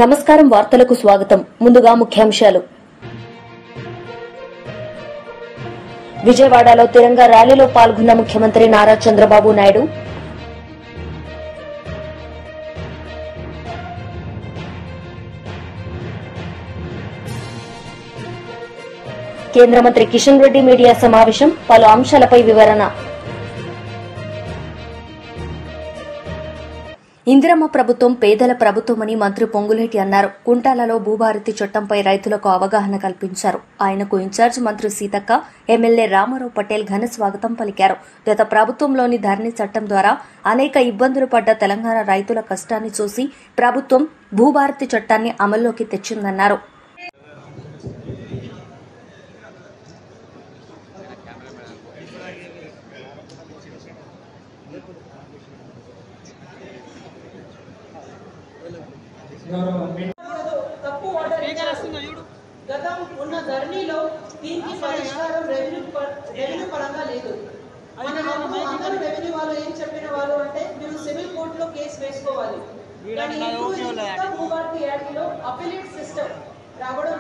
నమస్కారం వార్తలకు స్వాగతం. ముందుగా ముఖ్యాంశాలు. విజయవాడలో తిరంగా ర్యాలీలో పాల్గొన్న ముఖ్యమంత్రి నారా చంద్రబాబు నాయుడు. కేంద్ర మంత్రి కిషన్ రెడ్డి మీడియా సమావేశం, పలు అంశాలపై వివరణ. ఇందిరమ్మ ప్రభుత్వం పేదల ప్రభుత్వమని మంత్రి పొంగులేటి అన్నారు. కుంటాలలో భూభారతి చట్టంపై రైతులకు అవగాహన కల్పించారు. ఆయనకు ఇన్ఛార్జ్ మంత్రి సీతక్క, ఎమ్మెల్యే రామారావు పటేల్ ఘన స్వాగతం పలికారు. గత ప్రభుత్వంలోని ధరణి చట్టం ద్వారా అనేక ఇబ్బందులు పడ్డ తెలంగాణ రైతుల కష్టాన్ని చూసి ప్రభుత్వం భూభారతి చట్టాన్ని అమల్లోకి తెచ్చిందన్నారు. తప్పు ఆర్డర్ గతం ఉన్న ధరణిలో దీనికి పరిష్కారం రెవెన్యూ పరంగా లేదు. అందరూ రెవెన్యూ వాళ్ళు ఏం చెప్పిన వాళ్ళు అంటే మీరు సివిల్ కోర్టులో కేసు వేసుకోవాలి. కానీ భూభారతి యాక్ట్లో అపిలేట్ సిస్టమ్ రావడం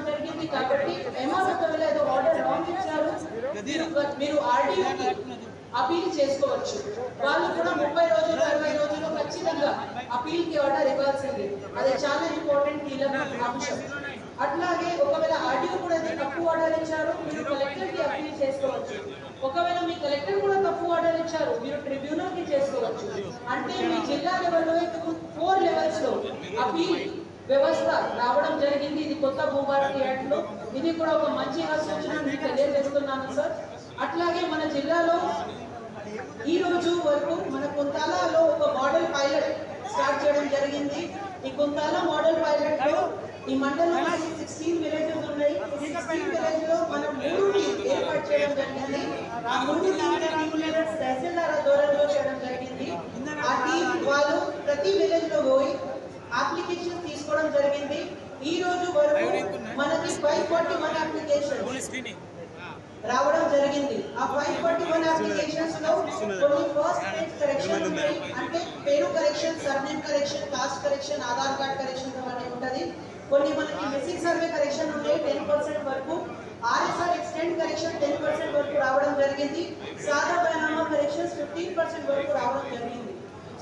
జరిగింది. కాబట్టి ఏమాత్రం ఏదో ఆర్డర్ రాంగ్ ఇచ్చారు, మీరు ఆర్డీఓకి అపీల్ చేసుకోవచ్చు. వాళ్ళు కూడా 30 రోజులు 60 రోజులు ఖచ్చితంగా అపీల్ కి ఆర్డర్ ఇవ్వాల్సింది. అది చాలా ఇంపార్టెంట్ కీలక అంశం. అట్లాగే ఒకవేళ ఆర్డీఓ కూడా తప్పు ఆర్డర్ ఇచ్చారు, మీరు కలెక్టర్ కి అపీల్ చేసుకోవచ్చు. ఒకవేళ మీ కలెక్టర్ కూడా తప్పు ఆర్డర్ ఇచ్చారు, మీరు ట్రిబ్యునల్ కి చేసుకోవచ్చు. అంటే మీ జిల్లా లెవెల్లో 4 లెవెల్స్ లో అపీల్ వ్యవస్థ రావడం జరిగింది. ఇది కొత్త భూభారతి యాక్ట్ లో. ఇది కూడా ఒక మంచి సూచన మీకు తెలియజేస్తున్నాను సార్. అట్లాగే మన జిల్లాలో ఈ రోజు వరకు మన కుంతాలలో ఒక మోడల్ పైలట్ స్టార్ట్ చేయడం జరిగింది. ఈ కుంతాల మోడల్ పైలట్ లో ఈ మండలంలో 16 విలేజెస్ ఉన్నాయి. 16 విలేజ్ లో మనం 3 టీమ్ ఏర్పాటు చేయడం జరిగింది. ఆ 3 టీమ్ లీడర్స్ తహసీల్దార్ ఆధ్వర్యంలో చేయడం జరిగింది. ఆ టీం వాళ్ళు ప్రతి విలేజ్ లో పోయి అప్లికేషన్ తీసుకోవడం జరిగింది. ఈ రోజు వరకు మనకి 541 అప్లికేషన్ రావడం జరిగింది. ఆ 541 అప్లికేషన్స్ లో కొన్ని ఫస్ట్ పేజ్ కరెక్షన్ ఉన్నాయి. అంటే పేరు correction, surname correction, cost correction, Aadhaar card correction అవన్నీ ఉంటది. కొన్ని మనకి మిస్సింగ్ సర్వే కరెక్షన్ ఉన్నాయి 10% వరకు. ఆర్ఎస్ఆర్ ఎక్స్టెండ్ కరెక్షన్ 10% వరకు రావడం జరిగింది. సాదా బయానామా కరెక్షన్స్ 15% వరకు రావడం జరిగింది.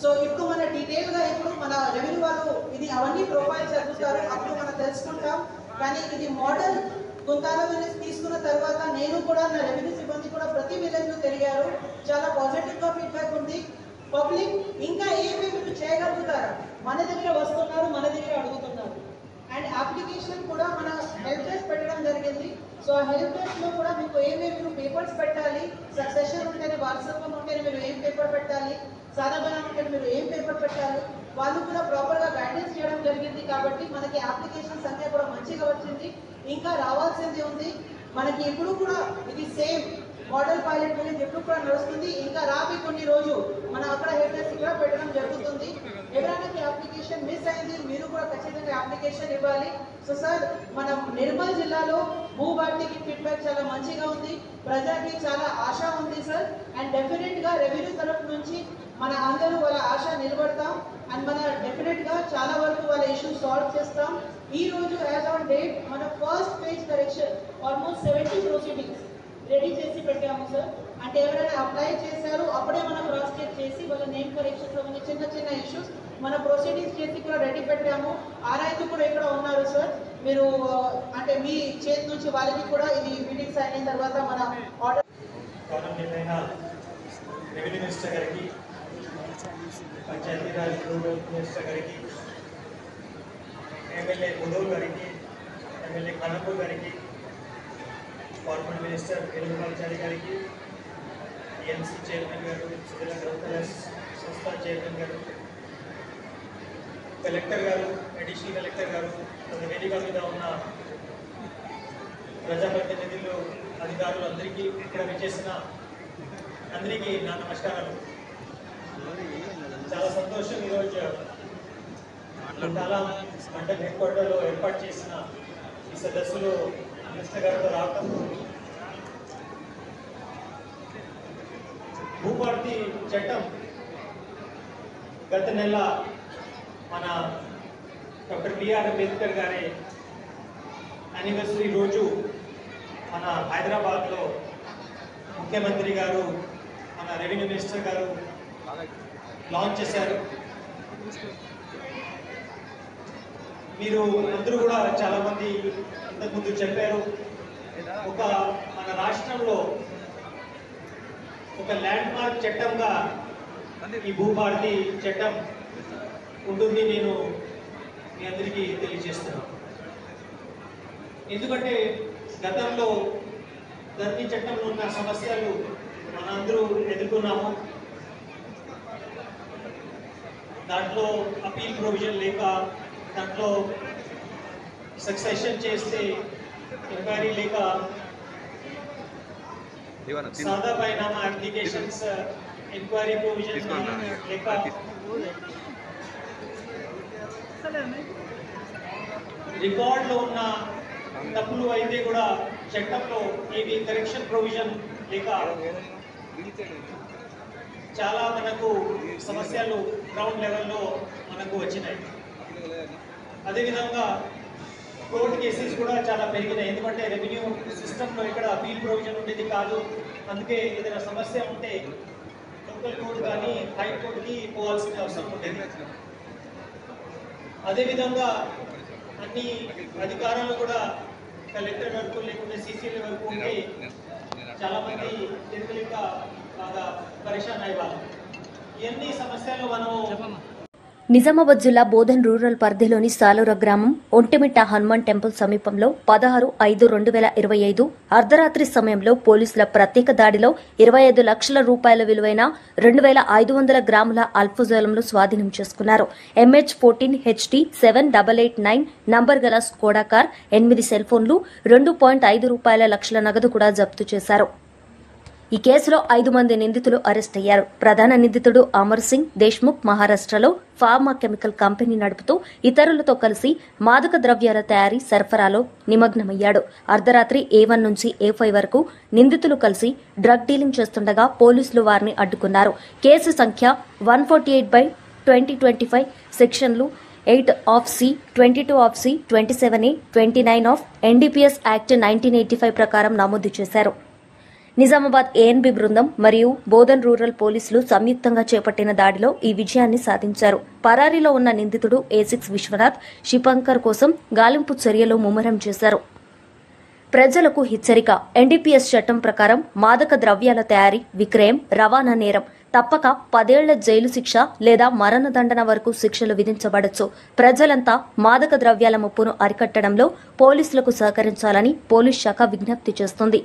సో ఇప్పుడు మన డీటెయిల్ గా ఇప్పుడు మన రెవెన్యూ వాళ్ళు ఇది అవన్నీ ప్రొఫైల్స్ చదువుతారు, అప్పుడు మనం తెలుసుకుంటాం. కానీ ఇది మోడల్ కుంతాల విలేజ్ తీసుకున్న తర్వాత నేను కూడా నా రెవెన్యూ సిబ్బంది కూడా ప్రతి విలేజ్ లో తిరిగారు. చాలా పాజిటివ్ గా ఫీడ్బ్యాక్ ఉంది. పబ్లిక్ ఇంకా ఏమి మీరు చేయగలుగుతారా, మన దగ్గర వస్తున్నారు, మన దగ్గర అడుగుతున్నారు. అండ్ అప్లికేషన్ కూడా మన హెల్ప్ డెస్క్ పెట్టడం జరిగింది. సో ఆ హెల్ప్ డెస్క్ లో కూడా మీకు ఏమేమి మీరు పేపర్స్ పెట్టాలి, సక్సెషన్ ఉంటేనే, వారసత్వం ఉంటేనే మీరు ఏం పేపర్ పెట్టాలి, సాధారణ ఉంటే మీరు ఏం పేపర్ పెట్టాలి, వాళ్ళు కూడా ప్రాపర్ గా గైడెన్స్ చేయడం జరిగింది. కాబట్టి మనకి అప్లికేషన్ సంఖ్య కూడా మంచిగా వచ్చింది. ఇంకా రావాల్సింది ఉంది. మనకి ఇప్పుడు కూడా ఇది సేమ్ మోడల్ పైలట్ విలేజ్ ఎప్పుడు కూడా నడుస్తుంది. ఇంకా రాబోయే కొన్ని రోజు మనం అక్కడ హెల్ప్ డెస్క్ కూడా పెట్టడం జరుగుతుంది. ఎవరైనా అప్లికేషన్ మిస్ అయింది, మీరు కూడా ఖచ్చితంగా అప్లికేషన్ ఇవ్వాలి. సో సార్, మన నిర్మల్ జిల్లాలో భూభారతికి ఫీడ్బ్యాక్ చాలా మంచిగా ఉంది. ప్రజలకి చాలా ఆశ ఉంది సార్. అండ్ డెఫినెట్ గా రెవెన్యూ తరఫు నుంచి మన అందరూ వాళ్ళ ఆశ నిలబడతాం. అండ్ మన డెఫినెట్ గా చాలా వరకు వాళ్ళ ఇష్యూస్ సాల్వ్ చేస్తాం. ఈ రోజు యాజ్ ఆన్ డేట్ మన first page correction almost 70 proceedings ready చేసి పెట్టాము సార్. అంటే ఎవరైనా అప్లై చేశారు అప్పుడే మనం క్రాస్ చెక్ చేసి వాళ్ళ నేమ్ కరెక్షన్స్ అవన్నీ చిన్న చిన్న ఇష్యూస్ మన ప్రొసీడింగ్స్ చేసి కూడా రెడీ పెట్టాము. ఆర్ఐలు కూడా ఇక్కడ ఉన్నారు సార్. మీరు అంటే మీ చేతి నుంచి వాళ్ళకి కూడా ఇది మీటింగ్స్ అయిన తర్వాత మన ఆర్డర్ రెవెన్యూ మినిస్టర్ గారికి, పంచాయతీరాజ్ మినిస్టర్ గారికి, ఎమ్మెల్యే ఉదవ్ గారికి, ఎమ్మెల్యే ఖానాపూర్ గారికి, ఫార్మర్ మినిస్టర్ ఎల్లుమాచారి గారికి, టీఎంసీ చైర్మన్ గారు, సుజల గ్రంథాలయ సంస్థ చైర్మన్ గారు, కలెక్టర్ గారు, అడిషనల్ కలెక్టర్ గారు, వేదిక మీద ఉన్న ప్రజాప్రతినిధులు, అధికారులు అందరికీ, ఇక్కడ విచ్చేసిన అందరికీ నా నమస్కారాలు. చాలా సంతోషం ఈరోజు చాలా మండల హెడ్ క్వార్టర్లో ఏర్పాటు చేసిన ఈ సదస్సులో మినిస్టర్ గారితో రావటం. భూభారతి చట్టం గత నెల మన డాక్టర్ బిఆర్ అంబేద్కర్ గారి యానివర్సరీ రోజు మన హైదరాబాద్లో ముఖ్యమంత్రి గారు మన రెవెన్యూ మినిస్టర్ గారు లాంచ్ చేశారు. మీరు అందరూ కూడా చాలామంది ఇంతకుముందు చెప్పారు, ఒక మన రాష్ట్రంలో ఒక ల్యాండ్ మార్క్ చట్టంగా ఈ భూభారతి చట్టం ఉంటుంది. నేను మీ అందరికీ తెలియజేస్తున్నాను. ఎందుకంటే గతంలో ధరణి చట్టంలో ఉన్న సమస్యలు మనందరూ ఎదుర్కొన్నాము. దాంట్లో అపీల్ ప్రొవిజన్ లేక, దాంట్లో సక్సెషన్ చేస్తే ఎంక్వైరీ లేక, సాదా బైనామా అప్లికేషన్స్ ఎంక్వైరీ ప్రొవిజన్ లేక, రికార్డులో ఉన్న తప్పులు అయితే కూడా చట్టంలో ఏవి కరెక్షన్ ప్రొవిజన్ లేక చాలా మనకు సమస్యలు గ్రౌండ్ లెవెల్లో మనకు వచ్చినాయి. అదేవిధంగా కోర్టు కేసెస్ కూడా చాలా పెరిగినాయి. ఎందుకంటే రెవెన్యూ సిస్టంలో ఇక్కడ అపీల్ ప్రొవిజన్ ఉండేది కాదు. అందుకే ఏదైనా సమస్య ఉంటే లోకల్ కోర్టు కానీ హైకోర్టుకి పోవాల్సిన అవసరం ఉండేది. అదేవిధంగా అన్ని అధికారాలు కూడా కలెక్టర్ వరకు లేకుంటే సీసీల వరకు ఉంటే చాలా మంది తిరగలేక బాగా పరేషాన్ అయ్యేవాళ్ళు. ఇవన్నీ సమస్యలు మనం నిజామాబాద్ జిల్లా బోధన్ రూరల్ పరిధిలోని సాలూర గ్రామం ఒంటిమిట్ట హనుమాన్ టెంపుల్ సమీపంలో 16/5/2025 అర్ధరాత్రి సమయంలో పోలీసుల ప్రత్యేక దాడిలో 25 లక్షల రూపాయల విలువైన 2500 గ్రాముల అల్ఫోజోలంను స్వాధీనం చేసుకున్నారు. MH14 HT 7889 నంబర్ గల స్కోడా కార్, 8 సెల్ ఫోన్లు, 2.5 రూపాయల లక్షల నగదు కూడా జప్తు చేశారు. ఈ కేసులో 5 మంది నిందితులు అరెస్ట్ అయ్యారు. ప్రధాన నిందితుడు అమర్ సింగ్ దేశ్ముఖ్ మహారాష్ట్రలో ఫార్మా కెమికల్ కంపెనీ నడుపుతూ ఇతరులతో కలిసి మాదక ద్రవ్యాల తయారీ సరఫరాలో నిమగ్నమయ్యాడు. అర్ధరాత్రి A1 నుంచి A5 వరకు నిందితులు కలిసి డ్రగ్ డీలింగ్ చేస్తుండగా పోలీసులు వారిని అడ్డుకున్నారు. కేసు సంఖ్య 148/2025 సెక్షన్లు 8(c), 22(c), 27A, 29 of NDPS act 1985 ప్రకారం నమోదు చేశారు. నిజామాబాద్ ANB బృందం మరియు బోధన్ రూరల్ పోలీసులు సంయుక్తంగా చేపట్టిన దాడిలో ఈ విజయాన్ని సాధించారు. పరారీలో ఉన్న నిందితుడు A6 విశ్వనాథ్, శిపంకర్ కోసం గాలింపు చర్యలు ముమ్మరం చేశారు. ప్రజలకు హెచ్చరిక. NDPS చట్టం ప్రకారం మాదక ద్రవ్యాల తయారీ, విక్రయం, రవాణా నేరం. తప్పక 10 ఏళ్ల జైలు శిక్ష లేదా మరణదండన వరకు శిక్షలు విధించబడొచ్చు. ప్రజలంతా మాదక ద్రవ్యాల ముప్పును అరికట్టడంలో పోలీసులకు సహకరించాలని పోలీస్ శాఖ విజ్ఞప్తి చేస్తుంది.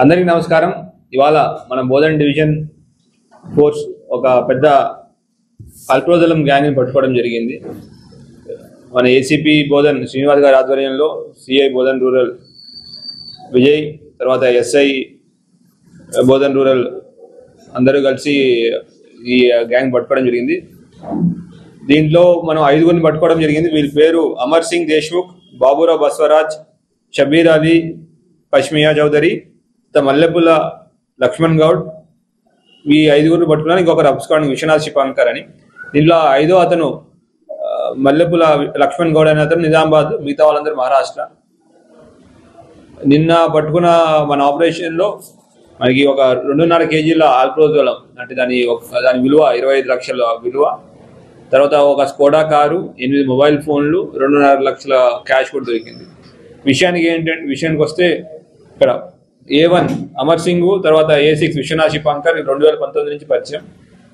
అందరికీ నమస్కారం. ఇవాళ మన బోధన్ డివిజన్ ఫోర్స్ ఒక పెద్ద అల్ట్రోజలం గ్యాంగ్ని పట్టుకోవడం జరిగింది. మన ఏసీపీ బోధన్ శ్రీనివాస్ గారి ఆధ్వర్యంలో సిఐ బోధన్ రూరల్ విజయ్, తర్వాత ఎస్ఐ బోధన్ రూరల్ అందరూ కలిసి ఈ గ్యాంగ్ పట్టుకోవడం జరిగింది. దీంట్లో మనం 5గురిని పట్టుకోవడం జరిగింది. వీళ్ళ పేరు అమర్ సింగ్ దేశ్ముఖ్, బాబురావు బస్వరాజ్, షబీర్ అలీ, పష్మియా చౌదరి, మల్లెపుల లక్ష్మణ్ గౌడ్. ఈ 5గురిని పట్టుకున్నాను. ఇంకొకరు అబ్స్కాండ్ విశ్వనాథ్ శిపాన్కర్ అని. దీనిలో 5వ అతను మల్లెపుల లక్ష్మణ్ గౌడ్ అనే అతను నిజామాబాద్, మిగతా వాళ్ళందరూ మహారాష్ట్ర. నిన్న పట్టుకున్న మన ఆపరేషన్లో మనకి ఒక 2.5 కేజీల ఆల్ప్రోజోలం, అంటే దాని విలువ 25 లక్షల విలువ. తర్వాత ఒక స్కోడా కారు, 8 మొబైల్ ఫోన్లు, 2.5 లక్షల క్యాష్ కూడా దొరికింది. విషయానికి వస్తే ఇక్కడ A1 అమర్ సింగ్, తర్వాత A6 విశ్వనాథ్ శిపాంకర్ 2019 నుంచి పరిచయం.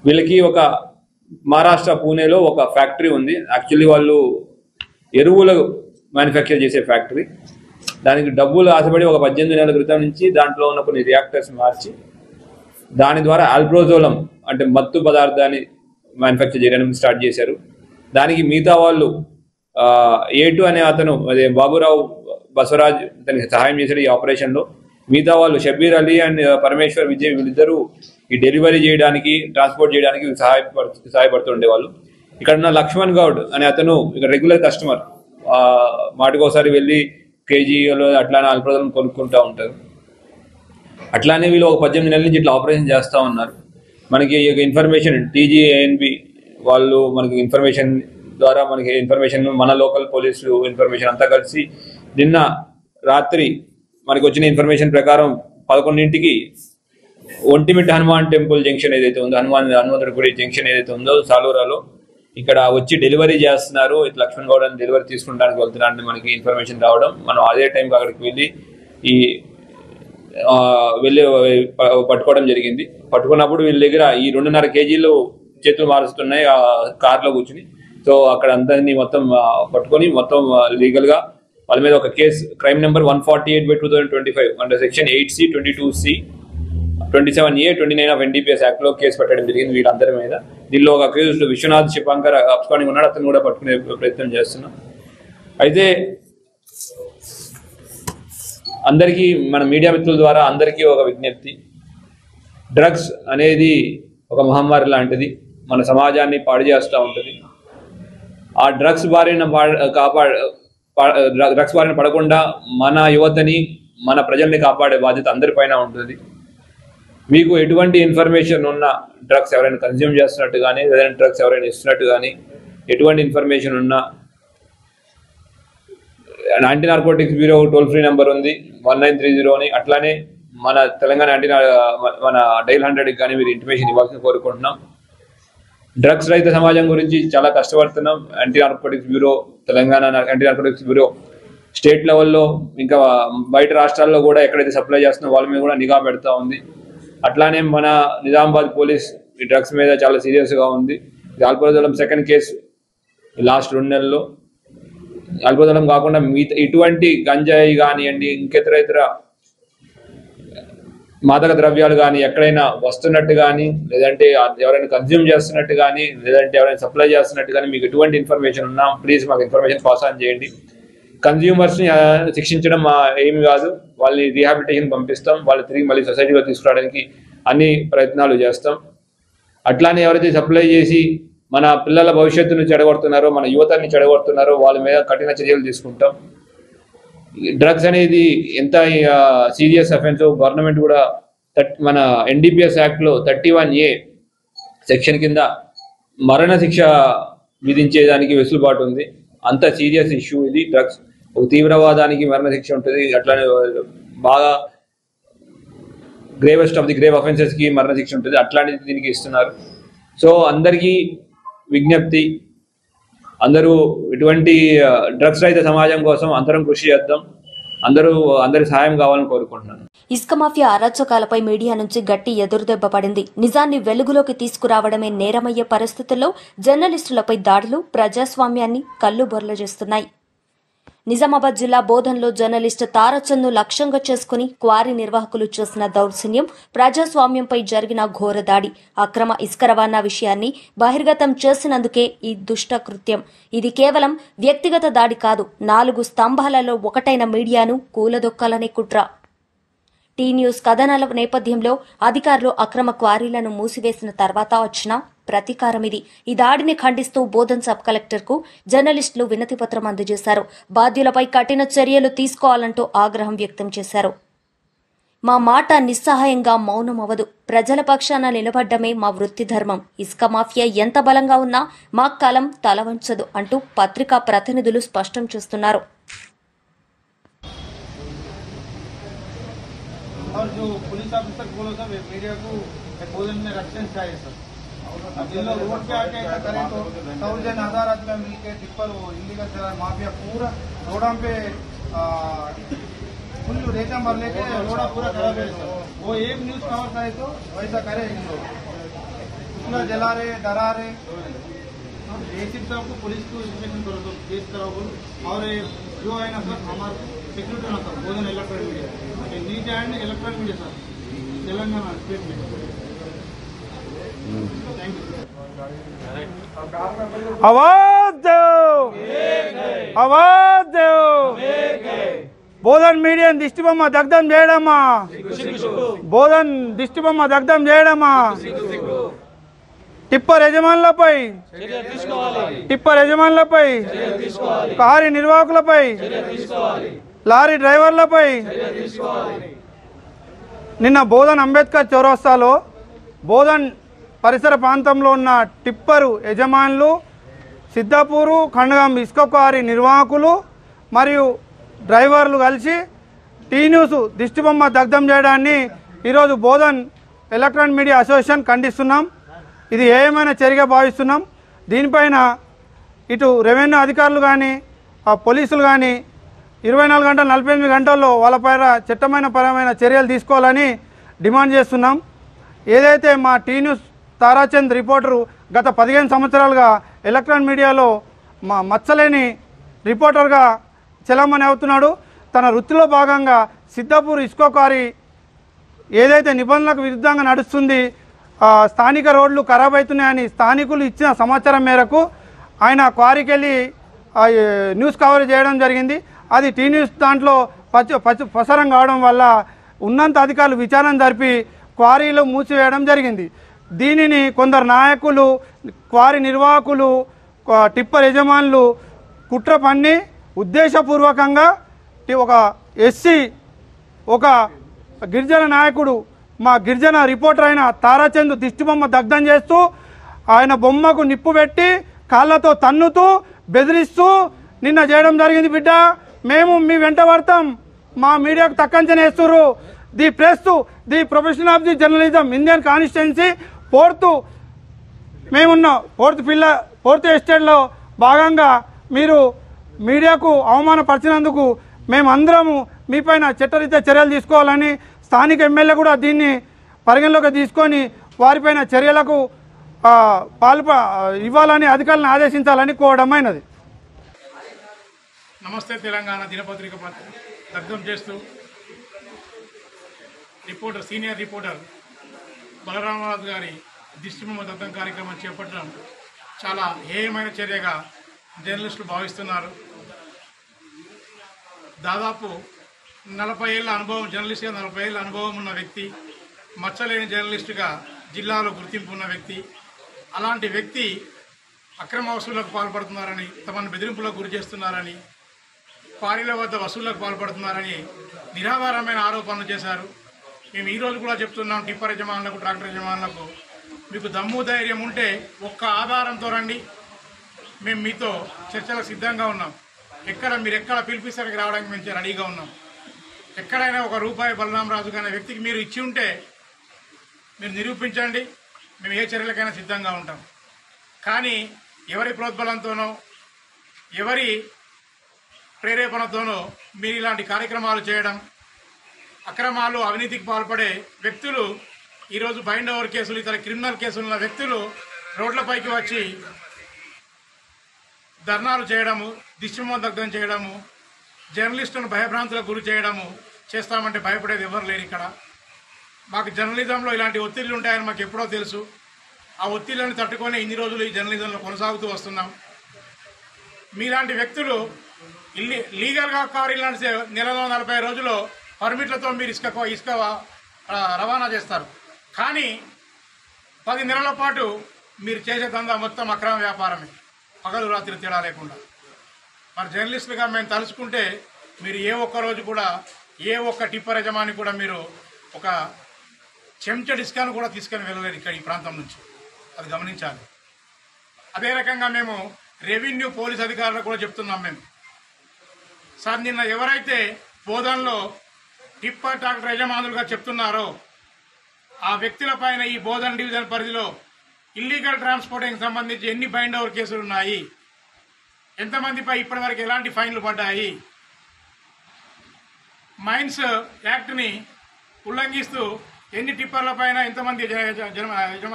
వీళ్ళకి ఒక మహారాష్ట్ర పూణేలో ఒక ఫ్యాక్టరీ ఉంది. యాక్చువల్లీ వాళ్ళు ఎరువులు మ్యానుఫ్యాక్చర్ చేసే ఫ్యాక్టరీ. దానికి డబ్బులు ఆశపడి ఒక 18 నెలల క్రితం నుంచి దాంట్లో ఉన్న కొన్ని రియాక్టర్స్ మార్చి దాని ద్వారా ఆల్ప్రోజోలం అంటే మత్తు పదార్థాన్ని మ్యానుఫ్యాక్చర్ చేయడానికి స్టార్ట్ చేశారు. దానికి మిగతా వాళ్ళు A2 అనే అతను, అదే బాబురావు బసవరాజ్ దానికి సహాయం చేశారు ఈ ఆపరేషన్లో. మిగతా వాళ్ళు షబీర్ అలీ అండ్ పరమేశ్వర్ విజయ్ వీళ్ళిద్దరూ ఈ డెలివరీ చేయడానికి, ట్రాన్స్పోర్ట్ చేయడానికి సహాయపడుతూ ఉండేవాళ్ళు. ఇక్కడ ఉన్న లక్ష్మణ్ గౌడ్ అనే అతను ఇక్కడ రెగ్యులర్ కస్టమర్. మాటికోసారి వెళ్ళి కేజీలో అట్లానే అల్ప్రోజోలం కొనుక్కుంటూ ఉంటారు. అట్లానే వీళ్ళు ఒక 18 నెలల నుంచి ఇట్లా ఆపరేషన్ చేస్తూ ఉన్నారు. మనకి ఇన్ఫర్మేషన్ TGANB వాళ్ళు మనకి ఇన్ఫర్మేషన్ ద్వారా మనకి ఇన్ఫర్మేషన్ మన లోకల్ పోలీసులు ఇన్ఫర్మేషన్ అంతా కలిసి నిన్న రాత్రి మనకి వచ్చిన ఇన్ఫర్మేషన్ ప్రకారం 11ంటికి ఒంటిమిట్ట హనుమాన్ టెంపుల్ జంక్షన్ ఏదైతే ఉందో హనుమంతుడి గుడి జంక్షన్ ఏదైతే ఉందో సాలూరాలో ఇక్కడ వచ్చి డెలివరీ చేస్తున్నారు, లక్ష్మణ్ గౌడ్ అని డెలివరీ తీసుకుంటానికి వెళ్తున్నారని మనకి ఇన్ఫర్మేషన్ రావడం, మనం అదే టైంకి అక్కడికి వెళ్ళి పట్టుకోవడం జరిగింది. పట్టుకున్నప్పుడు వీళ్ళ దగ్గర ఈ 2.5 కేజీలు చేతులు మారుస్తున్నాయి ఆ కార్లో కూర్చుని. సో అక్కడ అందరినీ మొత్తం పట్టుకొని మొత్తం లీగల్ గా వాళ్ళ మీద ఒక case crime number 148/2025 under section 8C 22C 27A 29 of NDPS act లో కేసు పెట్టడం జరిగింది వీళ్ళందరి మీద. దీనిలో ఒక అక్యూజ్డ్ విశ్వనాథ్ శిపాంకర్ అబ్స్కాండింగ్ ఉన్నాడు, అతను కూడా పట్టుకునే ప్రయత్నం చేస్తున్నాం. అయితే అందరికీ మన మీడియా మిత్రుల ద్వారా అందరికీ ఒక విజ్ఞప్తి, డ్రగ్స్ అనేది ఒక మహమ్మారి లాంటిది, మన సమాజాన్ని పాడు చేస్తూ ఉంటుంది. ఆ డ్రగ్స్ బారిన పడకుండా మన యువతని మన ప్రజల్ని కాపాడే బాధ్యత అందరిపైన ఉంటుంది. మీకు ఎటువంటి ఇన్ఫర్మేషన్ ఉన్నా, డ్రగ్స్ ఎవరైనా కన్జ్యూమ్ చేస్తున్నట్టు కానీ లేదంటే డ్రగ్స్ ఎవరైనా ఇస్తున్నట్టు కానీ ఎటువంటి ఇన్ఫర్మేషన్ ఉన్నా anti narcotics bureau toll free number ఉంది 1930 అని, అట్లానే మన తెలంగాణ మన డైల్ 100కి కానీ మీరు ఇంటిమేషన్ ఇవ్వాల్సిన కోరుకుంటున్నాం. డ్రగ్స్ రహిత సమాజం గురించి చాలా కష్టపడుతున్నాం. Anti narcotics bureau Telangana anti narcotics bureau state లెవెల్లో ఇంకా బయట రాష్ట్రాల్లో కూడా ఎక్కడైతే సప్లై చేస్తున్నా వాళ్ళ మీద కూడా నిఘా పెడతా ఉంది. అట్లానే మన నిజామాబాద్ పోలీస్ ఈ డ్రగ్స్ మీద చాలా సీరియస్గా ఉంది. అల్పదళం సెకండ్ కేసు లాస్ట్ 2 నెలల్లో, అల్పదళం కాకుండా మిగతా ఇటువంటి గంజాయి కానివ్వండి ఇంకేతర మాదక ద్రవ్యాలు కానీ ఎక్కడైనా వస్తున్నట్టు కానీ లేదంటే ఎవరైనా కన్జ్యూమ్ చేస్తున్నట్టు కానీ లేదంటే ఎవరైనా సప్లై చేస్తున్నట్టు కానీ మీకు ఎటువంటి ఇన్ఫర్మేషన్ ఉన్నా ప్లీజ్ మాకు ఇన్ఫర్మేషన్ పాస్ ఆన్ చేయండి. కన్జ్యూమర్స్ని శిక్షించడం ఏమి కాదు, వాళ్ళని రీహాబిలిటేషన్ పంపిస్తాం, వాళ్ళు తిరిగి మళ్ళీ సొసైటీలో తీసుకురావడానికి అన్ని ప్రయత్నాలు చేస్తాం. అట్లానే ఎవరైతే సప్లై చేసి మన పిల్లల భవిష్యత్తును చెడగొడుతున్నారో, మన యువతని చెడగొడుతున్నారో వాళ్ళ మీద కఠిన చర్యలు తీసుకుంటాం. డ్రగ్స్ అనేది ఎంత సీరియస్ అఫెన్స్, గవర్నమెంట్ కూడా మన NDPS యాక్ట్లో 31A సెక్షన్ కింద మరణ శిక్ష విధించేదానికి వెసులుబాటు ఉంది. అంత సీరియస్ ఇష్యూ ఇది డ్రగ్స్. ఒక తీవ్రవాదానికి మరణశిక్ష ఉంటుంది, అట్లానే బాగా గ్రేవెస్ట్ ఆఫ్ ది గ్రేవ్ అఫెన్సెస్కి మరణశిక్ష ఉంటుంది, అట్లాంటిది దీనికి ఇస్తున్నారు. సో అందరికీ విజ్ఞప్తి, అందరూ ఇటువంటి డ్రగ్స్ రహిత సమాజం కోసం అందరం కృషి చేద్దాం, అందరి సహాయం కావాలని కోరుకుంటున్నాను. ఇసుక మాఫియా అరాచకాలపై మీడియా నుంచి గట్టి ఎదురుదెబ్బ పడింది. నిజాన్ని వెలుగులోకి తీసుకురావడమే నేరమయ్యే పరిస్థితుల్లో జర్నలిస్టులపై దాడులు ప్రజాస్వామ్యాన్ని కల్లుబొర్ల చేస్తున్నాయి. నిజామాబాద్ జిల్లా బోధన్లో జర్నలిస్టు తారచంద్ను లక్ష్యంగా చేసుకుని క్వారీ నిర్వాహకులు చేసిన దౌర్జన్యం, ప్రజాస్వామ్యంపై జరిగిన ఘోర దాడి, అక్రమ ఇసుక రవాణా విషయాన్ని బహిర్గతం చేసినందుకే ఈ దుష్ట కృత్యం. ఇది కేవలం వ్యక్తిగత దాడి కాదు, 4 స్తంభాలలో ఒకటైన మీడియాను కూలదొక్కాలనే కుట్ర. టీ న్యూస్ కథనాల నేపథ్యంలో అధికారులు అక్రమ క్వారీలను మూసివేసిన తర్వాత వచ్చిన ప్రతీకారం ఇది. ఈ దాడిని ఖండిస్తూ బోధన్ సబ్ కలెక్టర్కు జర్నలిస్టులు వినతిపత్రం అందజేశారు. బాధ్యులపై కఠిన చర్యలు తీసుకోవాలంటూ ఆగ్రహం వ్యక్తం చేశారు. మా మాట నిస్సహాయంగా మౌనం అవదు, ప్రజల పక్షాన నిలబడ్డమే మా వృత్తి ధర్మం. ఇసుక మాఫియా ఎంత బలంగా ఉన్నా మా కాలం తలవంచదు అంటూ పత్రికా ప్రతినిధులు స్పష్టం చేస్తున్నారు. और जो पुलिस ऑफिसर बोलो सर मीडिया को भोजन में रक्षण चाहिए सर. अब जिन लोग रोड पे आके ऐसा करें तो 1,000 आदमी मिलकर टिप्पर वो इलीगल चला माफिया पूरा रोडों पे फुल रेचा भर लेके रोड़ा पूरा खराब है सर. वो एक न्यूज कवर करे तो वैसा करे इन लोग, पूरा जला रहे डरा रहे. एसीपी साहब को पुलिस को इंस्पेक्शन करो तो केस कराओ बोलो. और जो है ना सर हमारे सिक्योरिटी ना सर भोजन इलेक्ट्रॉनिक मीडिया नीट and electronic media sir Telangana state में. Thank you. आवाज दो, आवाज दो. బోధన్ మీడియా దిష్టిబొమ్మ దగ్ధం చేయడమా, బోధన్ దిష్టిబొమ్మ దగ్ధం చేయడమా. టిప్పర్ యజమానులపై, టిప్పర్ యజమానులపై, కారీ నిర్వాహకులపై, లారీ డ్రైవర్లపై. నిన్న బోధన్ అంబేద్కర్ చౌరస్తాలో బోధన్ పరిసర ప్రాంతంలో ఉన్న టిప్పరు యజమానులు, సిద్ధాపూరు ఖండగం ఇసుక క్వారీ నిర్వాహకులు మరియు డ్రైవర్లు కలిసి టీ న్యూస్ దిష్టిబొమ్మ దగ్ధం చేయడాన్ని ఈరోజు బోధన్ ఎలక్ట్రానిక్ మీడియా అసోసియేషన్ ఖండిస్తున్నాం. ఇది ఏమైనా చర్యగా భావిస్తున్నాం. దీనిపైన ఇటు రెవెన్యూ అధికారులు కానీ పోలీసులు కానీ 24 గంటలు 48 గంటల్లో వాళ్ళపైన చట్టపరమైన చర్యలు తీసుకోవాలని డిమాండ్ చేస్తున్నాం. ఏదైతే మా టీ న్యూస్ తారాచంద్ రిపోర్టరు గత 15 సంవత్సరాలుగా ఎలక్ట్రానిక్ మీడియాలో మచ్చలేని రిపోర్టర్గా చలామణి అవుతున్నాడు. తన వృత్తిలో భాగంగా సిద్ధాపూర్ ఇసుక క్వారీ ఏదైతే నిబంధనలకు విరుద్ధంగా నడుస్తుంది, స్థానిక రోడ్లు ఖరాబ్ అవుతున్నాయని స్థానికులు ఇచ్చిన సమాచారం మేరకు ఆయన క్వారీకి వెళ్ళి న్యూస్ కవరేజ్ చేయడం జరిగింది. అది టీ న్యూస్ దాంట్లో ప్రసారం కావడం వల్ల ఉన్నత అధికారులు విచారణ జరిపి క్వారీలు మూసివేయడం జరిగింది. దీనిని కొందరు నాయకులు, క్వారీ నిర్వాహకులు, టిప్పర్ యజమానులు కుట్ర పన్ని ఉద్దేశపూర్వకంగా ఒక ఎస్సీ, ఒక గిరిజన నాయకుడు, మా గిరిజన రిపోర్టర్ అయిన తారాచంద్ దిష్టిబొమ్మ దగ్ధం చేస్తూ ఆయన బొమ్మకు నిప్పు పెట్టి కాళ్ళతో తన్నుతూ బెదిరిస్తూ నిన్న చేయడం జరిగింది. బిడ్డ, మేము మీ వెంట పడతాం, మా మీడియాకు తక్కంచన వేస్తున్నారు. The press, the profession of the journalism, Indian constituency మేమున్న ఫోర్త్ ఎస్టేట్లో భాగంగా మీరు మీడియాకు అవమానపరిచినందుకు మేమందరము మీపైన చట్టరీత్యా చర్యలు తీసుకోవాలని స్థానిక ఎమ్మెల్యే కూడా దీన్ని పరిగణలోకి తీసుకొని వారిపైన చర్యలకు ఇవ్వాలని అధికారులను ఆదేశించాలని కోరడమైనది. నమస్తే తెలంగాణ దినపత్రిక దగ్ధం చేస్తూ సీనియర్ రిపోర్టర్ బలరామరాజు గారి దిష్టిబొమ్మ దగ్ధం కార్యక్రమం చేపట్టడం చాలా హేయమైన చర్యగా జర్నలిస్టులు భావిస్తున్నారు. దాదాపు 40 ఏళ్ల అనుభవం, జర్నలిస్ట్గా 40 ఏళ్ల అనుభవం ఉన్న వ్యక్తి, మచ్చలేని జర్నలిస్టుగా జిల్లాలో గుర్తింపు ఉన్న వ్యక్తి, అలాంటి వ్యక్తి అక్రమ వసూళ్లకు పాల్పడుతున్నారని, తమను బెదిరింపులకు గురి చేస్తున్నారని, క్వారీల వద్ద వసూళ్లకు పాల్పడుతున్నారని నిరాధారమైన ఆరోపణలు చేశారు. మేము ఈరోజు కూడా చెప్తున్నాం టిప్పర్ యజమానులకు, ట్రాక్టర్ యజమానులకు, మీకు దమ్ము ధైర్యం ఉంటే ఒక్క ఆధారంతో రండి, మేము మీతో చర్చలకు సిద్ధంగా ఉన్నాం. మీరు ఎక్కడ పిలిపిస్తానికి రావడానికి మేము రెడీగా ఉన్నాం. ఎక్కడైనా ₹1 బలరామరాజు అనే వ్యక్తికి మీరు ఇచ్చి ఉంటే మీరు నిరూపించండి, మేము ఏ చర్యలకైనా సిద్ధంగా ఉంటాం. కానీ ఎవరి ప్రోద్బలంతోనో, ఎవరి ప్రేరేపణతోనో మీరు ఇలాంటి కార్యక్రమాలు చేయడం, అక్రమాలు, అవినీతికి పాల్పడే వ్యక్తులు, ఈరోజు బైండ్ ఓవర్ కేసులు, ఇతర క్రిమినల్ కేసులు ఉన్న వ్యక్తులు రోడ్లపైకి వచ్చి ధర్నాలు చేయడము, దిష్టిబొమ్మ దగ్ధం చేయడము, జర్నలిస్టులను భయభ్రాంతులకు గురి చేయడము చేస్తామంటే భయపడేది ఎవరు లేరు ఇక్కడ. మాకు జర్నలిజంలో ఇలాంటి ఒత్తిళ్లు ఉంటాయని మాకు ఎప్పుడో తెలుసు. ఆ ఒత్తిళ్లను తట్టుకొని ఇన్ని రోజులు ఈ జర్నలిజంలో కొనసాగుతూ వస్తున్నాం. మీలాంటి వ్యక్తులు లీగల్గా క్వారీలు నడిచే నెలలో 40 రోజుల్లో పర్మిట్లతో మీరు ఇసుక రవాణా చేస్తారు. కానీ 10 నెలల పాటు మీరు చేసే దందా మొత్తం అక్రమ వ్యాపారమే, పగలు రాత్రి తేడా లేకుండా. మరి జర్నలిస్టులుగా మేము తలుచుకుంటే మీరు ఏ ఒక్క రోజు కూడా, ఏ ఒక్క టిప్పర్ యజమాని కూడా మీరు ఒక చెంచా డిస్కాను కూడా తీసుకొని వెళ్ళలేరు ఇక్కడ ఈ ప్రాంతం నుంచి. అది గమనించాలి. అదే రకంగా మేము రెవెన్యూ, పోలీస్ అధికారులకు కూడా చెప్తున్నాం. మేము సార్, నిన్న ఎవరైతే బోధనలో టిప్పర్ ట్రాక్టర్ యజమానులుగా చెప్తున్నారో ఆ వ్యక్తుల పైన ఈ బోధన్ డివిజన్ పరిధిలో ఇల్లీగల్ ట్రాన్స్పోర్టింగ్ సంబంధించి ఎన్ని బైండ్ ఓవర్ కేసులు ఉన్నాయి, ఎంతమందిపై ఇప్పటివరకు ఎలాంటి ఫైన్లు పడ్డాయి, మైన్స్ యాక్ట్ని ఉల్లంఘిస్తూ ఎన్ని టిప్పర్ల పైన, ఎంతమంది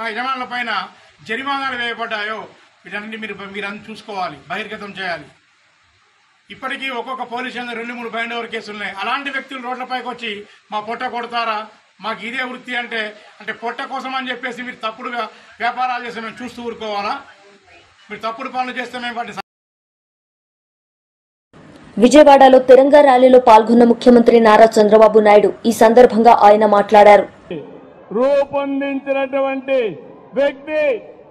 యజమానుల పైన జరిమానాలు వేయబడ్డాయో వీటన్నిటి మీరు చూసుకోవాలి, బహిర్గతం చేయాలి. ఇప్పటికీ ఒక్కొక్క పోలీస్ స్టేషన్ 2-3 బైండ్ ఓవర్ కేసులు ఉన్నాయి. అలాంటి వ్యక్తులు రోడ్లపైకి వచ్చి మా పొట్ట కొడతారా, మాకు ఇదే వృత్తి అంటే పొట్ట కోసం అని చెప్పేసి మీరు తప్పుడు వ్యాపారాలు చేస్తే మేము చూస్తూ ఊరుకోవాలా? మీరు తప్పుడు పనులు చేస్తే మేము వాటిని. విజయవాడలో తిరంగా ర్యాలీలో పాల్గొన్న ముఖ్యమంత్రి నారా చంద్రబాబు నాయుడు ఈ సందర్భంగా ఆయన మాట్లాడారు. రూపొందించినటువంటి వ్యక్తి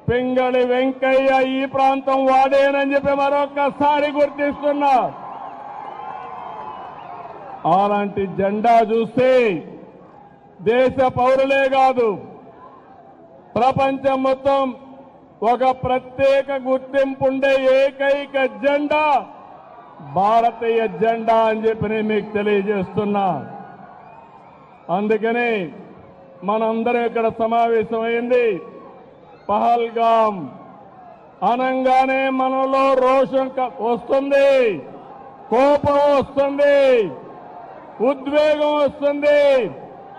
పింగళి వెంకయ్య ఈ ప్రాంతం వాడేనని చెప్పి మరొకసారి గుర్తిస్తున్నా. అలాంటి జెండా చూస్తే దేశ పౌరులే కాదు, ప్రపంచం మొత్తం ఒక ప్రత్యేక గుర్తింపు ఉండే ఏకైక జెండా భారతీయ జెండా అని చెప్పి నేను మీకు తెలియజేస్తున్నా. అందుకని మనందరం ఇక్కడ సమావేశమైంది. పహల్గాం అనంగానే మనలో రోషం వస్తుంది, కోపం వస్తుంది, ఉద్వేగం వస్తుంది.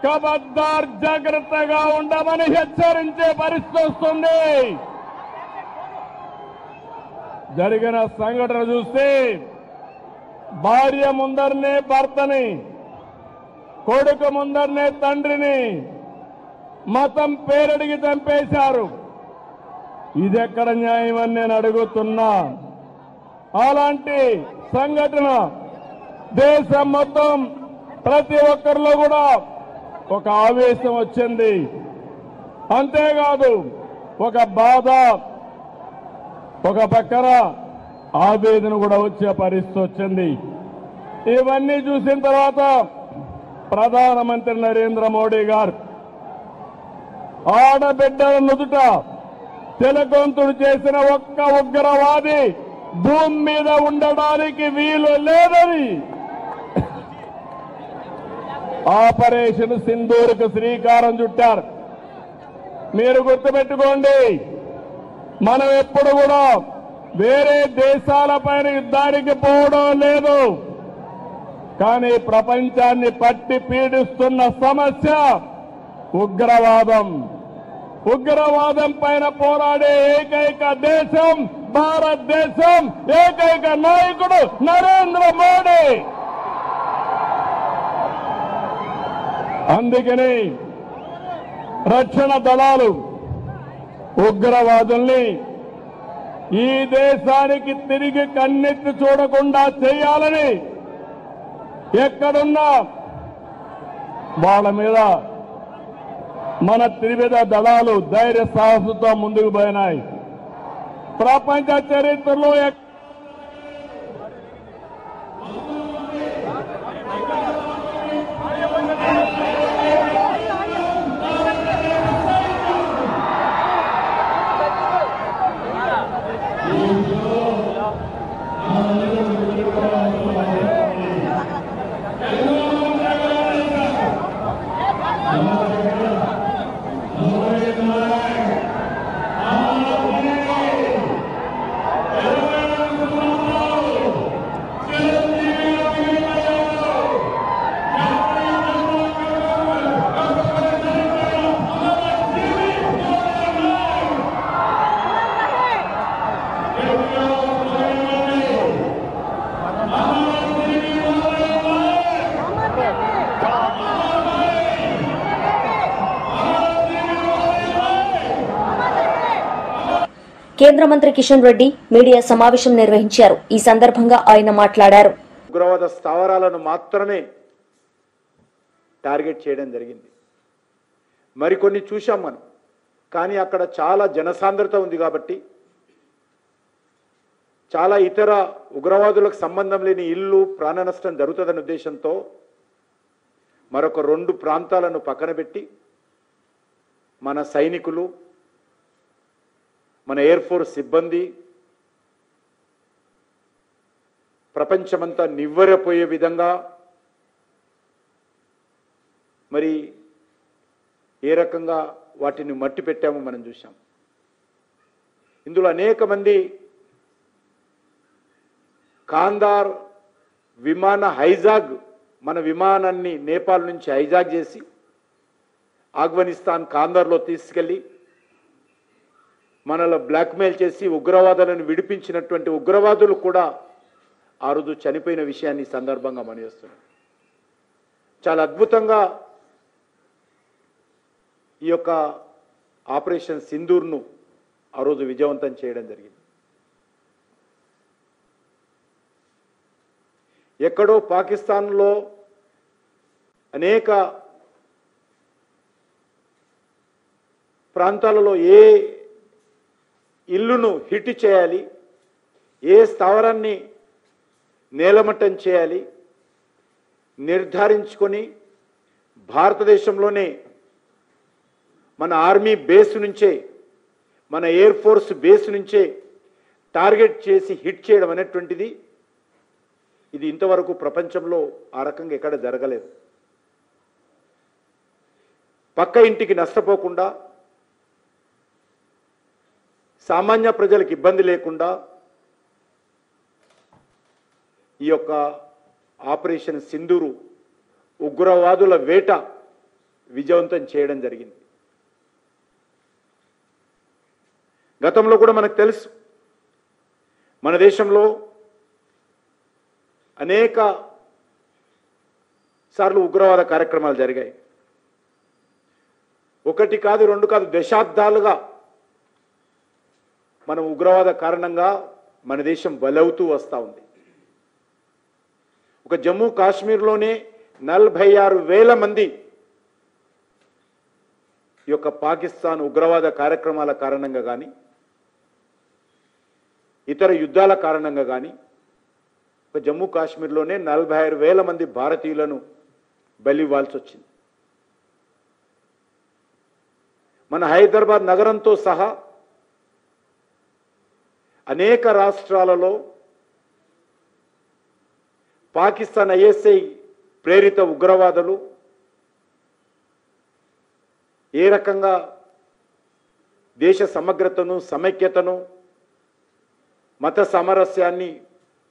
ఖబర్దార్ జాగ్రత్తగా ఉండమని హెచ్చరించే పరిస్థితి వస్తుంది. జరిగిన సంఘటన చూస్తే భార్య ముందరనే భర్తని, కొడుకు ముందరనే తండ్రిని మతం పేరడిగి చంపేశారు. ఇదెక్కడ న్యాయం అని నేను అడుగుతున్నా. అలాంటి సంఘటన దేశం మొత్తం ప్రతి ఒక్కరిలో కూడా ఒక ఆవేశం వచ్చింది. అంతేకాదు ఒక బాధ, ఒక పక్కన ఆవేదన కూడా వచ్చే పరిస్థితి వచ్చింది. ఇవన్నీ చూసిన తర్వాత ప్రధానమంత్రి నరేంద్ర మోడీ గారు ఆడబిడ్డల నుదుట తిలకంతుడు చేసిన ఒక్క ఉగ్రవాది భూమి మీద ఉండడానికి వీలు లేదని ఆపరేషన్ సింధూర్కు శ్రీకారం చుట్టారు. మీరు గుర్తుపెట్టుకోండి, మనం ఎప్పుడు కూడా వేరే దేశాలపైన యుద్ధానికి పోవడం లేదు. కానీ ప్రపంచాన్ని పట్టి పీడిస్తున్న సమస్య ఉగ్రవాదం. ఉగ్రవాదం పైన పోరాడే ఏకైక దేశం భారతదేశం, ఏకైక నాయకుడు నరేంద్ర మోడీ. అందుకని రక్షణ దళాలు ఉగ్రవాదుల్ని ఈ దేశానికి తిరిగి కన్నెత్తి చూడకుండా చేయాలని ఎక్కడున్నా వాళ్ళ మీద మన త్రివిధ దళాలు ధైర్య సాహసంతో ముందుకు పోయినాయి. ప్రపంచ చరిత్రలో కేంద్ర మంత్రి కిషన్ రెడ్డి మీడియా సమావేశం నిర్వహించారు. ఈ సందర్భంగా ఆయన మాట్లాడారు. ఉగ్రవాద స్థావరాలను మాత్రమే టార్గెట్ చేయడం జరిగింది. మరికొన్ని చూశాం మనం. కానీ అక్కడ చాలా జనసాంద్రత ఉంది కాబట్టి చాలా ఇతర ఉగ్రవాదులకు సంబంధం లేని ఇల్లు ప్రాణ నష్టం జరుగుతుందనే ఉద్దేశంతో మరొక 2 ప్రాంతాలను పక్కన పెట్టి మన సైనికులు, మన ఎయిర్ ఫోర్స్ సిబ్బంది ప్రపంచమంతా నివ్వెరపోయే విధంగా మరి ఏ రకంగా వాటిని మట్టి పెట్టామో మనం చూసాం. ఇందులో అనేక మంది కాందార్ విమాన హైజాగ్, మన విమానాన్ని నేపాల్ నుంచి హైజాగ్ చేసి ఆఫ్ఘనిస్తాన్ కాందార్లో తీసుకెళ్లి మనలో బ్లాక్మెయిల్ చేసి ఉగ్రవాదులను విడిపించినటువంటి ఉగ్రవాదులు కూడా ఆ రోజు చనిపోయిన విషయాన్ని సందర్భంగా మనయేస్తున్నాం. చాలా అద్భుతంగా ఈ యొక్క ఆపరేషన్ సింధూర్ను ఆ రోజు విజయవంతం చేయడం జరిగింది. ఎక్కడో పాకిస్తాన్లో అనేక ప్రాంతాలలో ఏ ఇల్లును హిట్ చేయాలి, ఏ స్థావరాన్ని నేలమట్టం చేయాలి నిర్ధారించుకొని భారతదేశంలోనే మన ఆర్మీ బేస్ నుంచే, మన ఎయిర్ ఫోర్స్ బేస్ నుంచే టార్గెట్ చేసి హిట్ చేయడం అనేటువంటిది ఇది ఇంతవరకు ప్రపంచంలో ఆ రకంగా ఎక్కడ జరగలేదు. పక్క ఇంటికి నష్టపోకుండా, సామాన్య ప్రజలకు ఇబ్బంది లేకుండా ఈ యొక్క ఆపరేషన్ సింధూరు ఉగ్రవాదుల వేట విజయవంతం చేయడం జరిగింది. గతంలో కూడా మనకు తెలుసు, మన దేశంలో అనేక సార్లు ఉగ్రవాద కార్యక్రమాలు జరిగాయి. ఒకటి కాదు, రెండు కాదు, దశాబ్దాలుగా మనం ఉగ్రవాద కారణంగా మన దేశం బలవుతూ వస్తూ ఉంది. ఒక జమ్మూ కాశ్మీర్లోనే 46,000 మంది ఈ యొక్క పాకిస్తాన్ ఉగ్రవాద కార్యక్రమాల కారణంగా కానీ, ఇతర యుద్ధాల కారణంగా కానీ ఒక జమ్మూ కాశ్మీర్లోనే 46,000 మంది భారతీయులను బలివ్వాల్సి వచ్చింది. మన హైదరాబాద్ నగరంతో సహా అనేక రాష్ట్రాలలో పాకిస్తాన్ ఐఎస్ఐ ప్రేరిత ఉగ్రవాదులు ఏ రకంగా దేశ సమగ్రతను, సమైక్యతను, మత సామరస్యాన్ని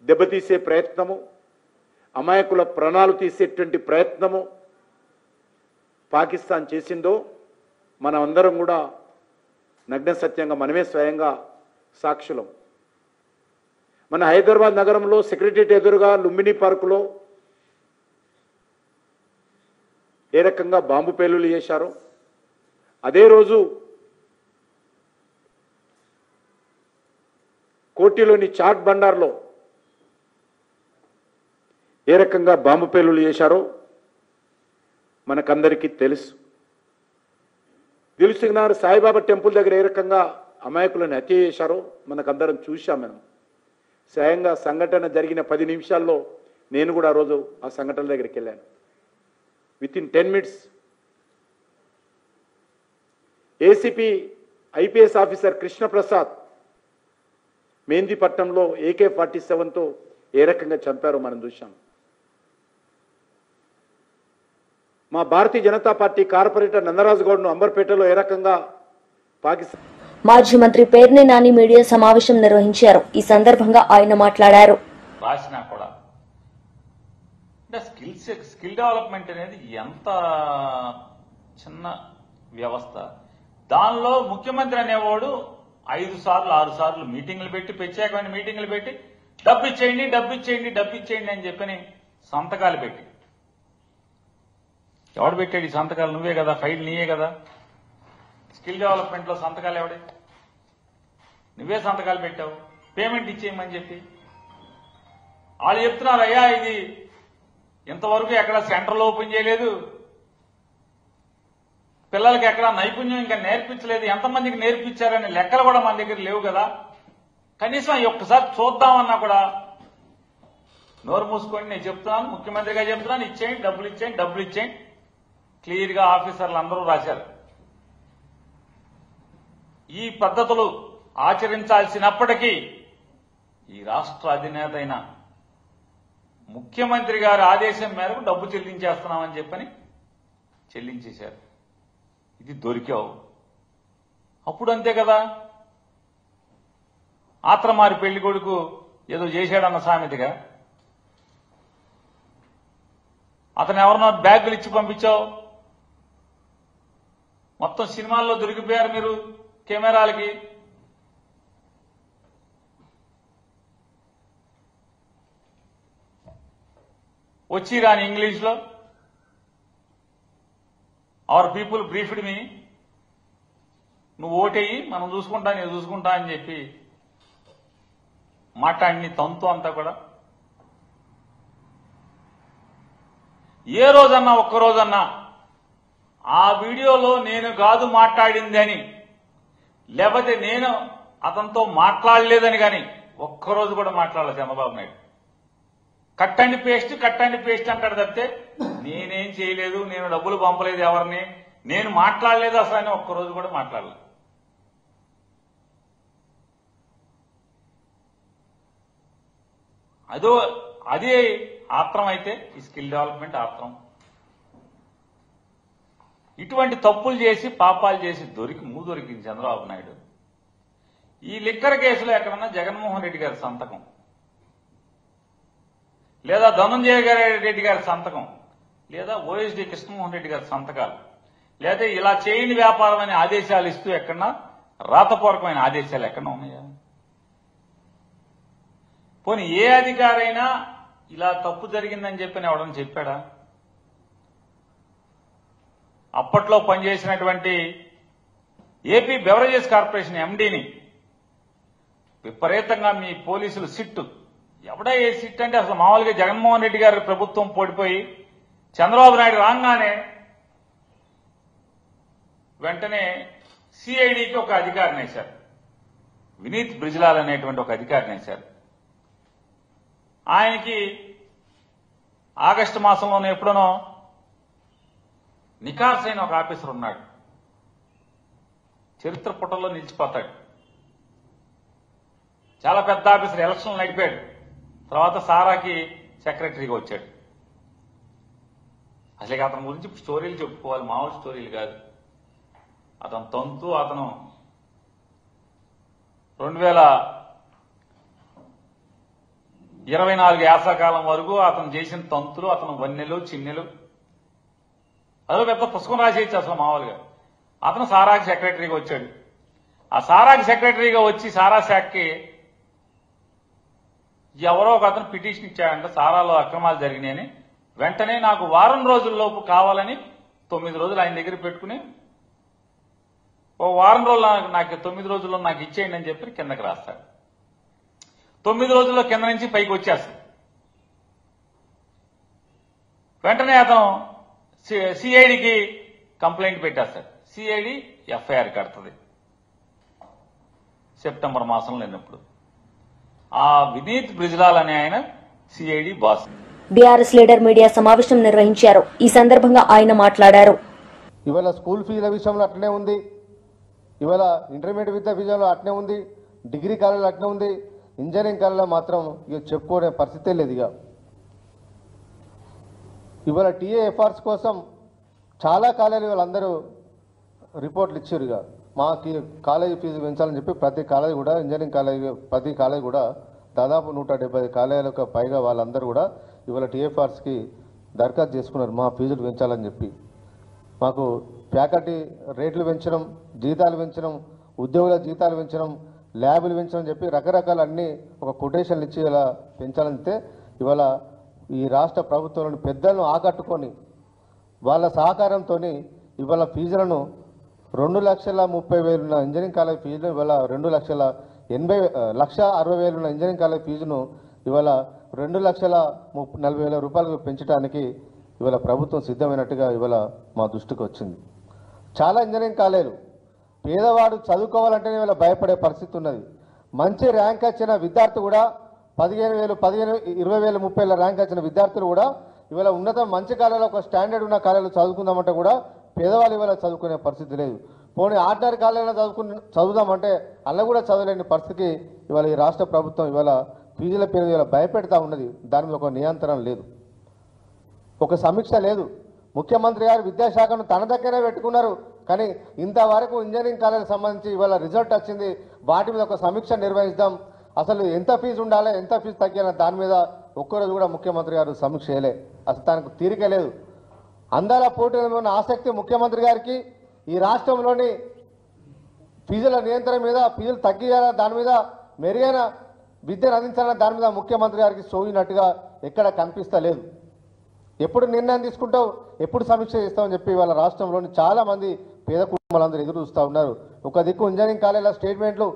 దెబ్బతీసే ప్రయత్నము, అమాయకుల ప్రాణాలు తీసేటువంటి ప్రయత్నము పాకిస్తాన్ చేసిందో మనం అందరం కూడా నగ్న సత్యంగా మనమే స్వయంగా సాక్షులం. మన హైదరాబాద్ నగరంలో సెక్రటరియట్ ఎదురుగా లుంబిని పార్కులో ఏ రకంగా బాంబు పేలులు చేశారో, అదే రోజు కోటిలోని చాట్ బండార్లో ఏ రకంగా బాంబు పేలులు చేశారో మనకందరికీ తెలుసు. దిల్సుఖ్నగర్ సాయిబాబా టెంపుల్ దగ్గర ఏ రకంగా అమాయకులను హత్య చేశారో మనకందరం చూశాం. మనం స్వయంగా సంఘటన జరిగిన 10 నిమిషాల్లో నేను కూడా ఆ రోజు ఆ సంఘటన దగ్గరికి వెళ్ళాను. Within 10 minutes ACP IPS officer Krishnaprasad మెహందీపట్నంలో AK-47తో ఏ రకంగా చంపారో మనం చూశాం. మా భారతీయ జనతా పార్టీ కార్పొరేటర్ నందరాజు గౌడ్ను అంబర్పేటలో ఏ రకంగా పాకిస్తాన్ మాజీ మంత్రి పేర్ని నాని మీడియా సమావేశం నిర్వహించారు. ఈ సందర్భంగా ఆయన మాట్లాడారు. రాసినా కూడా అంటే స్కిల్ డెవలప్మెంట్ అనేది ఎంత చిన్న వ్యవస్థ. దానిలో ముఖ్యమంత్రి అనేవాడు 5 సార్లు 6 సార్లు మీటింగ్లు పెట్టి, ప్రత్యేకమైన మీటింగ్లు పెట్టి డబ్బు ఇచ్చేయండి, డబ్బు ఇచ్చేయండి, డబ్బు ఇచ్చేయండి అని చెప్పని సంతకాలు పెట్టి, ఎవడు పెట్టాడు ఈ సంతకాలు? నువ్వే కదా, ఫైల్ నీయే కదా. స్కిల్ డెవలప్మెంట్ లో సంతకాలు ఎవడే? నువ్వే సంతకాలు పెట్టావు, పేమెంట్ ఇచ్చేయమని చెప్పి. వాళ్ళు చెప్తున్నారు, అయ్యా ఇది ఇంతవరకు ఎక్కడ సెంటర్లో ఓపెన్ చేయలేదు, పిల్లలకి ఎక్కడ నైపుణ్యం ఇంకా నేర్పించలేదు, ఎంతమందికి నేర్పించారనే లెక్కలు కూడా మన దగ్గర లేవు కదా. కనీసం ఒక్కసారి చూద్దామన్నా కూడా నోరు మూసుకొని నేను చెప్తున్నాను, ముఖ్యమంత్రిగా చెప్తున్నాను, ఇచ్చేయండి, డబ్బులు ఇచ్చేయండి, డబ్బులు ఇచ్చేయండి. క్లియర్ గా ఆఫీసర్లు అందరూ రాశారు. ఈ పద్ధతులు ఆచరించాల్సినప్పటికీ ఈ రాష్ట్ర అధినేత అయిన ముఖ్యమంత్రి గారి ఆదేశం మేరకు డబ్బు చెల్లించేస్తున్నామని చెప్పని చెల్లించేశారు. ఇది దొరికావు. అప్పుడు అంతే కదా, ఆత్రమారి పెళ్లి కొడుకు ఏదో చేశాడన్న సామెతగా అతను ఎవరినో బ్యాగులు ఇచ్చి పంపించావు. మొత్తం సినిమాల్లో దొరికిపోయారు మీరు కెమెరాలకి. వచ్చి రాని ఇంగ్లీష్లో అవర్ పీపుల్ బ్రీఫ్డ్ మీ, నువ్వు ఓటేయి మనం చూసుకుంటా, నేను చూసుకుంటా అని చెప్పి మాట్లాడిని తంతు అంతా కూడా. ఏ రోజన్నా ఒక్కరోజన్నా ఆ వీడియోలో నేను కాదు మాట్లాడింది అని, లేకపోతే నేను అతనితో మాట్లాడలేదని కానీ ఒక్కరోజు కూడా మాట్లాడలేదు Chandrababu Naidu. Cut and paste అంటాడు తప్పితే నేనేం చేయలేదు, నేను డబ్బులు పంపలేదు ఎవరిని, నేను మాట్లాడలేదు అసలు అని ఒక్కరోజు కూడా మాట్లాడలేదు. అదే ఆత్రం అయితే ఈ స్కిల్ డెవలప్మెంట్ ఆత్రం. ఇటువంటి తప్పులు చేసి పాపాలు చేసి దొరికింది చంద్రబాబు నాయుడు. ఈ లిక్కర్ కేసులో ఎక్కడన్నా జగన్మోహన్ రెడ్డి గారి సంతకం, లేదా ధనంజయ రెడ్డి గారి సంతకం, లేదా ఓఎస్డి కృష్ణమోహన్ రెడ్డి గారి సంతకాలు, లేదా ఇలా చేయని వ్యాపారం అనే ఆదేశాలు ఇస్తూ ఎక్కడన్నా రాతపూర్వకమైన ఆదేశాలు ఎక్కడన్నా ఉన్నాయా? పోనీ ఏ అధికారైనా ఇలా తప్పు జరిగిందని చెప్పని ఎవడని చెప్పాడా? అప్పట్లో పనిచేసినటువంటి ఏపీ బెవరేజెస్ కార్పొరేషన్ ఎండీని విపరీతంగా మీ పోలీసులు సిట్టు, ఎవడా ఏ సిట్ అంటే అసలు మామూలుగా జగన్మోహన్ రెడ్డి గారి ప్రభుత్వం పడిపోయి చంద్రబాబు నాయుడు రాగానే వెంటనే సిఐడికి ఒక అధికారిని వేశారు, వినీత్ బ్రిజ్లాల్ అనేటువంటి ఒక అధికారిని వేశారు. ఆయనకి ఆగస్టు మాసంలోనే ఎప్పుడనో నికార్స్ అయిన ఒక ఆఫీసర్ ఉన్నాడు, చరిత్ర పుటల్లో నిలిచిపోతాడు. చాలా పెద్ద ఆఫీసర్, ఎలక్షన్లు నడిపాడు, తర్వాత సారాకి సెక్రటరీగా వచ్చాడు. అసలు అతని గురించి స్టోరీలు చెప్పుకోవాలి, మామూలు స్టోరీలు కాదు. అతను తంతు, అతను 2024 యాసకాలం వరకు అతను చేసిన తంతులు, అతను వన్నెలు చిన్నెలు, అదో పెద్ద పుస్తకం రాసేయచ్చు అసలు మామూలుగా. అతను సారాకి సెక్రటరీగా వచ్చాడు. ఆ సారాకి సెక్రటరీగా వచ్చి సారా శాఖకి ఎవరో ఒక అతను పిటిషన్ ఇచ్చాడంట, సారాలో అక్రమాలు జరిగినాయని. వెంటనే నాకు వారం రోజుల్లోపు కావాలని 9 రోజులు ఆయన దగ్గర పెట్టుకుని, ఓ వారం రోజులు నాకు 9 రోజుల్లో నాకు ఇచ్చేయండి అని చెప్పి కిందకి రాస్తాడు. 9 రోజుల్లో కింద నుంచి పైకి వచ్చేస్తాడు. వెంటనే అతను సిఐడికి కంప్లైంట్ పెట్టేస్తాడు. సిఐడి ఎఫ్ఐఆర్ కడుతుంది సెప్టెంబర్ మాసంలో లేనప్పుడు. ఆ వినీత్ బ్రిజ్లాల్ అనే ఆయన CID boss. BRS leader media సమావేశం నిర్వహించారు. ఈ సందర్భంగా ఆయన మాట్లాడారు. ఇవాళ స్కూల్ ఫీజుల విషయంలో అట్లనే ఉంది, ఇవాళ ఇంటర్మీడియట్ విద్యా విషయంలో అట్లనే ఉంది, డిగ్రీ కాలేజీలో అట్లనే ఉంది, ఇంజనీరింగ్ కాలేజీలో మాత్రం ఇక చెప్పుకోనే పరిస్థితే లేదు. ఇవాళ టీఏఎఫ్ఆర్స్ కోసం చాలా కాలేజీలు వాళ్ళందరూ రిపోర్ట్లు ఇచ్చారు. మాకు కాలేజీ ఫీజు పెంచాలని చెప్పి ప్రతి కాలేజీ కూడా, ఇంజనీరింగ్ కాలేజీ ప్రతి కాలేజీ కూడా దాదాపు 175 కాలేజీలకు పైగా వాళ్ళందరూ కూడా ఇవాళ టీఎఫ్ఆర్స్కి దరఖాస్తు చేసుకున్నారు మా ఫీజులు పెంచాలని చెప్పి. మాకు ఫ్యాకల్టీ రేట్లు పెంచడం, జీతాలు పెంచడం, ఉద్యోగుల జీతాలు పెంచడం, ల్యాబులు పెంచడం చెప్పి రకరకాల అన్ని ఒక కొటేషన్లు ఇచ్చి ఇలా పెంచాలంటే ఇవాళ ఈ రాష్ట్ర ప్రభుత్వంలోని పెద్దలను ఆకట్టుకొని వాళ్ళ సహకారంతో ఇవాళ ఫీజులను 2,30,000 ఉన్న ఇంజనీరింగ్ కాలేజ్ ఫీజును ఇవాళ 2,60,000 ఉన్న ఇంజనీరింగ్ కాలేజ్ ఫీజును ఇవాళ 2,40,000 రూపాయలకు పెంచడానికి ఇవాళ ప్రభుత్వం సిద్ధమైనట్టుగా ఇవాళ మా దృష్టికి వచ్చింది. చాలా ఇంజనీరింగ్ కాలేజీలు పేదవాడు చదువుకోవాలంటేనే ఇవాళ భయపడే పరిస్థితి ఉన్నది. మంచి ర్యాంక్ వచ్చిన విద్యార్థి కూడా 15,000, 20,000, 30,000 ర్యాంక్ వచ్చిన విద్యార్థులు కూడా ఇవాళ ఉన్నత మంచి కాలేజీలో ఒక స్టాండర్డ్ ఉన్న కాలేజీలో చదువుకుందామంటే కూడా పేదవాళ్ళు ఇవాళ చదువుకునే పరిస్థితి లేదు. పోనీ ఆర్డినరీ కాలేజీలో చదువుదామంటే అలా కూడా చదవలేని పరిస్థితికి ఇవాళ ఈ రాష్ట్ర ప్రభుత్వం ఇవాళ ఫీజుల పేరు ఇవాళ భయపెడతా ఉన్నది. దాని మీద ఒక నియంత్రణ లేదు, ఒక సమీక్ష లేదు. ముఖ్యమంత్రి గారు విద్యాశాఖను తన దగ్గరే పెట్టుకున్నారు, కానీ ఇంతవరకు ఇంజనీరింగ్ కాలేజీకి సంబంధించి ఇవాళ రిజల్ట్ వచ్చింది, వాటి మీద ఒక సమీక్ష నిర్వహిస్తాం, అసలు ఎంత ఫీజు ఉండాలి, ఎంత ఫీజు తగ్గాలి, దాని మీద ఒక్కరోజు కూడా ముఖ్యమంత్రి గారు సమీక్ష చేయలే. అసలు దానికి తీరిక లేదు. అందాల పోటీల మీద ఉన్న ఆసక్తి ముఖ్యమంత్రి గారికి ఈ రాష్ట్రంలోని ఫీజుల నియంత్రణ మీద, ఫీజులు తగ్గియాలా, దాని మీద మెరుగైన విద్యను అందించాలన్న దాని మీద ముఖ్యమంత్రి గారికి సోయినట్టుగా ఎక్కడ కనిపిస్తలేదు. ఎప్పుడు నిర్ణయం తీసుకుంటావు, ఎప్పుడు సమీక్ష చేస్తామని చెప్పి వాళ్ళ రాష్ట్రంలోని చాలామంది పేద కుటుంబాలందరూ ఎదురు చూస్తూ ఉన్నారు. ఒక దిక్కు ఇంజనీరింగ్ కాలేజీల స్టేట్మెంట్లు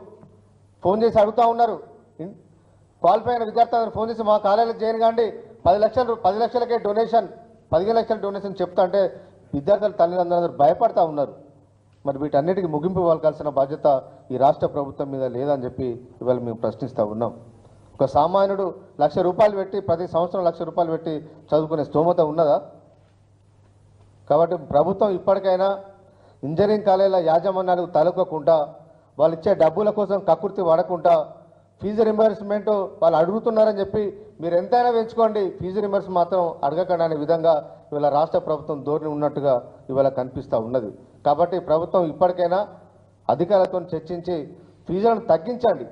ఫోన్ చేసి అడుగుతూ ఉన్నారు. క్వాలిఫై అయిన విద్యార్థులందరూ ఫోన్ చేసి మా కాలేజీలో జాయిన్ కాండి, 10 లక్షలకే డొనేషన్, 15 లక్షల డొనేషన్ చెప్తా అంటే విద్యార్థుల తల్లిదండ్రులందరూ భయపడతా ఉన్నారు. మరి వీటన్నిటికీ ముగింపు ఇవ్వాల్సిన బాధ్యత ఈ రాష్ట్ర ప్రభుత్వం మీద లేదని చెప్పి ఇవాళ మేము ప్రశ్నిస్తూ ఉన్నాం. ఒక సామాన్యుడు ₹1,00,000 పెట్టి ప్రతి సంవత్సరం ₹1,00,000 పెట్టి చదువుకునే స్తోమత ఉన్నదా? కాబట్టి ప్రభుత్వం ఇప్పటికైనా ఇంజనీరింగ్ కాలేజీల యాజమాన్యాలకు తలొక్కకుండా వాళ్ళు ఇచ్చే డబ్బుల కోసం కక్కుర్తి పడకుండా ఫీజు రింబర్స్మెంట్ వాళ్ళు అడుగుతున్నారని చెప్పి మీరు ఎంతైనా పెంచుకోండి, ఫీజు రింబర్స్ మాత్రం అడగకండి అనే విధంగా ఇవాళ రాష్ట్ర ప్రభుత్వం ధోరణి ఉన్నట్టుగా ఇవాళ కనిపిస్తూ ఉన్నది. కాబట్టి ప్రభుత్వం ఇప్పటికైనా అధికారులతో చర్చించి ఫీజులను తగ్గించండి.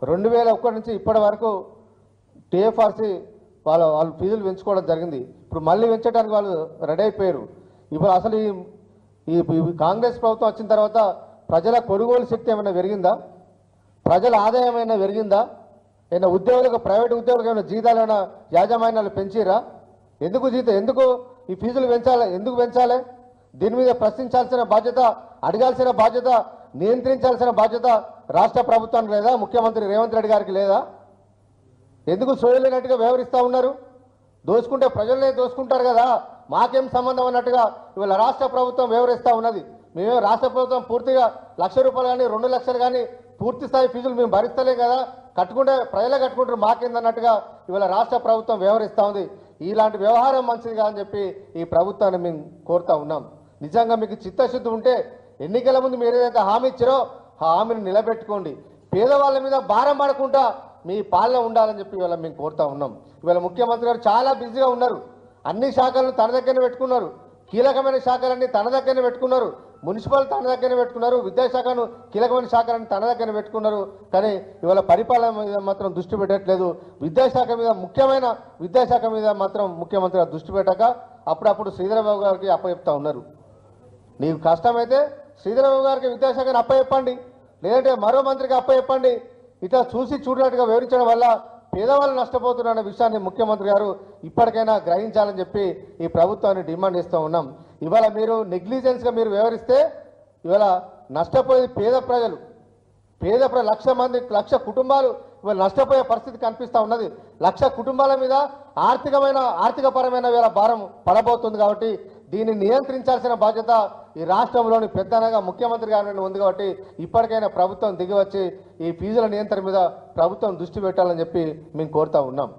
2001 నుంచి ఇప్పటి వరకు టీఎఫ్ఆర్సీ వాళ్ళు ఫీజులు పెంచుకోవడం జరిగింది. ఇప్పుడు మళ్ళీ పెంచడానికి వాళ్ళు రెడీ అయిపోయారు. ఇప్పుడు అసలు ఈ కాంగ్రెస్ ప్రభుత్వం వచ్చిన తర్వాత ప్రజల కొనుగోలు శక్తి ఏమైనా పెరిగిందా? ప్రజల ఆదాయం ఏమైనా పెరిగిందా? ఏమైనా ఉద్యోగులకు, ప్రైవేట్ ఉద్యోగులకు ఏమైనా జీతాలు ఏమైనా యాజమాన్యాలు పెంచిరా? ఎందుకు ఈ ఫీజులు పెంచాలి? ఎందుకు పెంచాలి? దీని మీద ప్రశ్నించాల్సిన బాధ్యత, అడగాల్సిన బాధ్యత, నియంత్రించాల్సిన బాధ్యత రాష్ట్ర ప్రభుత్వానికి లేదా? ముఖ్యమంత్రి రేవంత్ రెడ్డి గారికి లేదా? ఎందుకు సోయలేనట్టుగా వ్యవహరిస్తూ ఉన్నారు? దోచుకుంటే ప్రజలనే దోచుకుంటారు కదా, మాకేం సంబంధం అన్నట్టుగా ఇవాళ రాష్ట్ర ప్రభుత్వం వ్యవహరిస్తూ ఉన్నది. మేమే రాష్ట్ర ప్రభుత్వం పూర్తిగా ₹1,00,000 కానీ 2 లక్షలు కానీ పూర్తి స్థాయి ఫీజులు మేము భరిస్తలేం కదా, కట్టుకుంటే ప్రజలే కట్టుకుంటారు, మాకేందన్నట్టుగా ఇవాళ రాష్ట్ర ప్రభుత్వం వ్యవహరిస్తూ ఉంది. ఇలాంటి వ్యవహారం మంచిది కాదని చెప్పి ఈ ప్రభుత్వాన్ని మేము కోరుతా ఉన్నాం. నిజంగా మీకు చిత్తశుద్ధి ఉంటే ఎన్నికల ముందు మీరు ఏదైతే హామీ ఇచ్చారో ఆ హామీని నిలబెట్టుకోండి. పేదవాళ్ళ మీద భారం పడకుండా మీ పాలన ఉండాలని చెప్పి ఇవాళ మేము కోరుతా ఉన్నాం. ఇవాళ ముఖ్యమంత్రి గారు చాలా బిజీగా ఉన్నారు. అన్ని శాఖలను తన దగ్గరనే పెట్టుకున్నారు. కీలకమైన శాఖలన్నీ తన దగ్గరనే పెట్టుకున్నారు. మున్సిపల్ తన దగ్గరనే పెట్టుకున్నారు. విద్యాశాఖను కీలకమైన శాఖలను తన దగ్గరనే పెట్టుకున్నారు. కానీ ఇవాళ పరిపాలన మీద మాత్రం దృష్టి పెట్టట్లేదు. విద్యాశాఖ మీద, ముఖ్యమైన విద్యాశాఖ మీద మాత్రం ముఖ్యమంత్రి గారు దృష్టి పెట్టక అప్పుడప్పుడు శ్రీధరబాబు గారికి అప్పచెప్తా ఉన్నారు. నీకు కష్టమైతే శ్రీధరబాబు గారికి విద్యాశాఖను అప్పచెప్పండి, లేదంటే మరో మంత్రికి అప్పచెప్పండి. ఇట్లా చూసి చూడనట్టుగా వివరించడం వల్ల పేదవాళ్ళు నష్టపోతున్నారన్న విషయాన్ని ముఖ్యమంత్రి గారు ఇప్పటికైనా గ్రహించాలని చెప్పి ఈ ప్రభుత్వాన్ని డిమాండ్ చేస్తూ ఉన్నాం. ఇవాళ మీరు నెగ్లిజెన్స్గా మీరు వ్యవహరిస్తే ఇవాళ నష్టపోయేది పేద ప్రజలు. 1,00,000 కుటుంబాలు ఇవాళ నష్టపోయే పరిస్థితి కనిపిస్తూ ఉన్నది. 1,00,000 కుటుంబాల మీద ఆర్థికపరమైన వేళ భారం పడబోతుంది. కాబట్టి దీన్ని నియంత్రించాల్సిన బాధ్యత ఈ రాష్ట్రంలోని పెద్దనగా ముఖ్యమంత్రి గారి ఉంది. కాబట్టి ఇప్పటికైనా ప్రభుత్వం దిగివచ్చి ఈ ఫీజుల నియంత్రణ మీద ప్రభుత్వం దృష్టి పెట్టాలని చెప్పి మేము కోరుతా ఉన్నాం.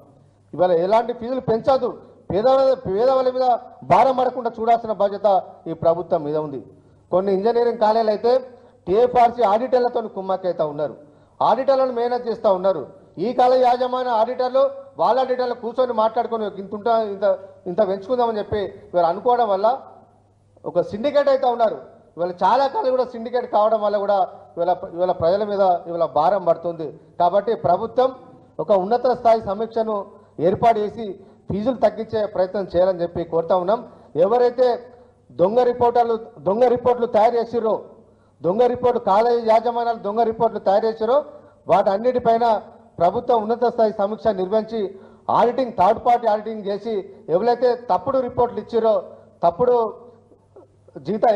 ఇవాళ ఎలాంటి ఫీజులు పెంచదు, పేదవాళ్ళ మీద భారం పడకుండా చూడాల్సిన బాధ్యత ఈ ప్రభుత్వం మీద ఉంది. కొన్ని ఇంజనీరింగ్ కాలేజీలు అయితే టీఎఫ్ఆర్సీ ఆడిటర్లతో కుమ్మక్కైతా ఉన్నారు. ఆడిటర్లను మేనేజ్ చేస్తూ ఉన్నారు. ఈ కాలేజ్ యాజమాన్య ఆడిటర్లు వాళ్ళ ఆడిటర్లు కూర్చొని మాట్లాడుకొని ఇంత పెంచుకుందామని చెప్పి ఇవాళ అనుకోవడం వల్ల ఒక సిండికేట్ అయితే ఉన్నారు. ఇవాళ చాలా కాలం కూడా సిండికేట్ కావడం వల్ల కూడా ఇవాళ ప్రజల మీద ఇవాళ భారం పడుతుంది. కాబట్టి ప్రభుత్వం ఒక ఉన్నత స్థాయి సమీక్షను ఏర్పాటు చేసి ఫీజులు తగ్గించే ప్రయత్నం చేయాలని చెప్పి కోరుతా ఉన్నాం. ఎవరైతే దొంగ రిపోర్ట్లు తయారు చేసిరో, కాలేజీ యాజమాన్యాలు దొంగ రిపోర్ట్లు తయారు చేసిరో వాటన్నిటిపైన ప్రభుత్వం ఉన్నత స్థాయి సమీక్ష నిర్వహించి ఆడిటింగ్, థర్డ్ పార్టీ ఆడిటింగ్ చేసి ఎవరైతే తప్పుడు రిపోర్ట్లు ఇచ్చిరో, తప్పుడు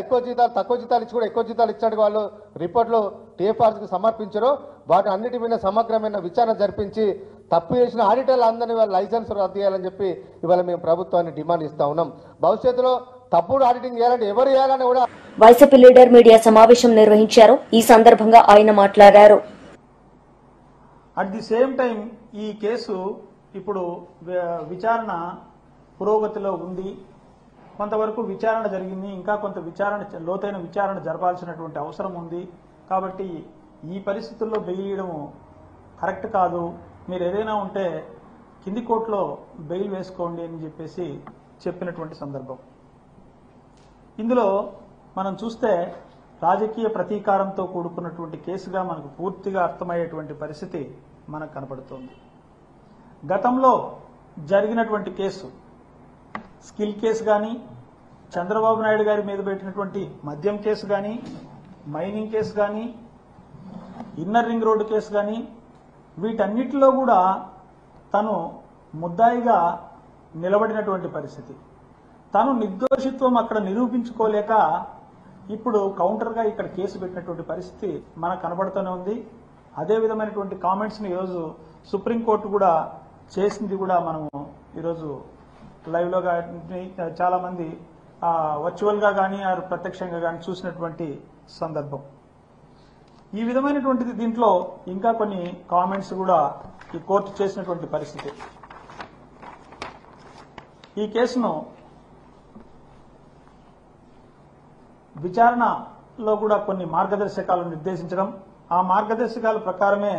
ఎక్కువ జీతాలు, తక్కువ జీతాలు ఇచ్చి కూడా ఎక్కువ జీతాలు ఇచ్చినట్టు వాళ్ళు రిపోర్ట్లు టీఎఫ్ఆర్సీకి సమర్పించారో వాటి అన్నిటి మీద సమగ్రమైన విచారణ జరిపించి తప్పు చేసిన ఆడిటర్లు అందరినీ వాళ్ళ లైసెన్స్ రద్దు చేయాలని చెప్పి ఇవాళ మేము ప్రభుత్వాన్ని డిమాండ్ ఇస్తా ఉన్నాం. భవిష్యత్తులో తప్పుడు ఆడిటింగ్ చేయాలంటే ఎవరు చేయాలని కూడా వైసీపీ లీడర్ మీడియా సమావేశం నిర్వహించారు. ఈ సందర్భంగా ఆయన మాట్లాడారు. అట్ ది సేమ్ టైం ఈ కేసు ఇప్పుడు విచారణ పురోగతిలో ఉంది. కొంతవరకు విచారణ జరిగింది, ఇంకా కొంత లోతైన విచారణ జరపాల్సినటువంటి అవసరం ఉంది. కాబట్టి ఈ పరిస్థితుల్లో బెయిల్ ఇవ్వడం కరెక్ట్ కాదు. మీరు ఏదైనా ఉంటే కింది కోర్టులో బెయిల్ వేసుకోండి అని చెప్పేసి చెప్పినటువంటి సందర్భం. ఇందులో మనం చూస్తే రాజకీయ ప్రతీకారంతో కూడుకున్నటువంటి కేసుగా మనకు పూర్తిగా అర్థమయ్యేటువంటి పరిస్థితి మనకు కనపడుతోంది. గతంలో జరిగినటువంటి కేసు, స్కిల్ కేసు కానీ, చంద్రబాబు నాయుడు గారి మీద పెట్టినటువంటి మద్యం కేసు కానీ, మైనింగ్ కేసు కానీ, ఇన్నర్ రింగ్ రోడ్డు కేసు కానీ, వీటన్నిటిలో కూడా తను ముద్దాయిగా నిలబడినటువంటి పరిస్థితి. తను నిర్దోషిత్వం అక్కడ నిరూపించుకోలేక ఇప్పుడు కౌంటర్గా ఇక్కడ కేసు పెట్టినటువంటి పరిస్థితి మనకు కనబడుతూనే ఉంది. అదే విధమైనటువంటి కామెంట్స్ని ఈరోజు సుప్రీంకోర్టు కూడా చేసింది కూడా మనము ఈరోజు లైవ్లో కానీ చాలా మంది వర్చువల్గా కానీ ప్రత్యక్షంగా కానీ చూసినటువంటి సందర్భం. ఈ విధమైనటువంటిది దీంట్లో ఇంకా కొన్ని కామెంట్స్ కూడా ఈ కోర్టు చేసినటువంటి పరిస్థితి. ఈ కేసును విచారణలో కూడా కొన్ని మార్గదర్శకాలు నిర్దేశించడం, ఆ మార్గదర్శకాల ప్రకారమే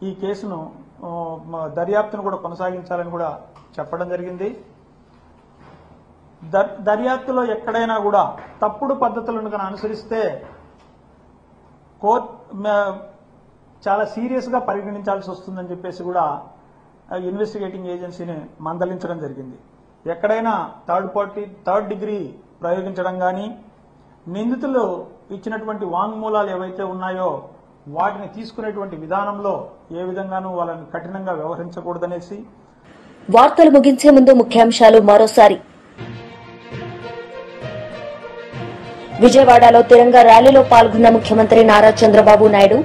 ఈ కేసును దర్యాప్తును కూడా కొనసాగించాలని కూడా చెప్పడం జరిగింది. దర్యాప్తులో ఎక్కడైనా కూడా తప్పుడు పద్ధతులను కనుక అనుసరిస్తే కోర్టు చాలా సీరియస్ గా పరిగణించాల్సి వస్తుందని చెప్పేసి కూడా ఇన్వెస్టిగేటింగ్ ఏజెన్సీని మందలించడం జరిగింది. ఎక్కడైనా థర్డ్ డిగ్రీ ప్రయోగించడం కానీ, నిందితులు ఇచ్చినటువంటి వాంగ్మూలాలు ఏవైతే ఉన్నాయో వాటిని తీసుకునేటువంటి విధానంలో ఏ విధంగానూ వాళ్ళని కఠినంగా వ్యవహరించకూడదనేసి. వార్తలు ముగించే ముందు ముఖ్యాంశాలు మరోసారి. విజయవాడలో తిరంగా ర్యాలీలో పాల్గొన్న ముఖ్యమంత్రి నారా చంద్రబాబు నాయుడు.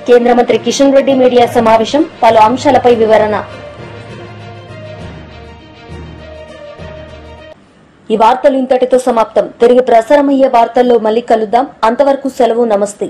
కేంద్ర మంత్రి కిషన్ రెడ్డి మీడియా సమావేశం, పలు అంశాలపై వివరణ. ఈ వార్తలు ఇంతటితో సమాప్తం. తిరిగి ప్రసారమయ్యే వార్తల్లో మళ్లీ కలుద్దాం. అంతవరకు సెలవు. నమస్తే.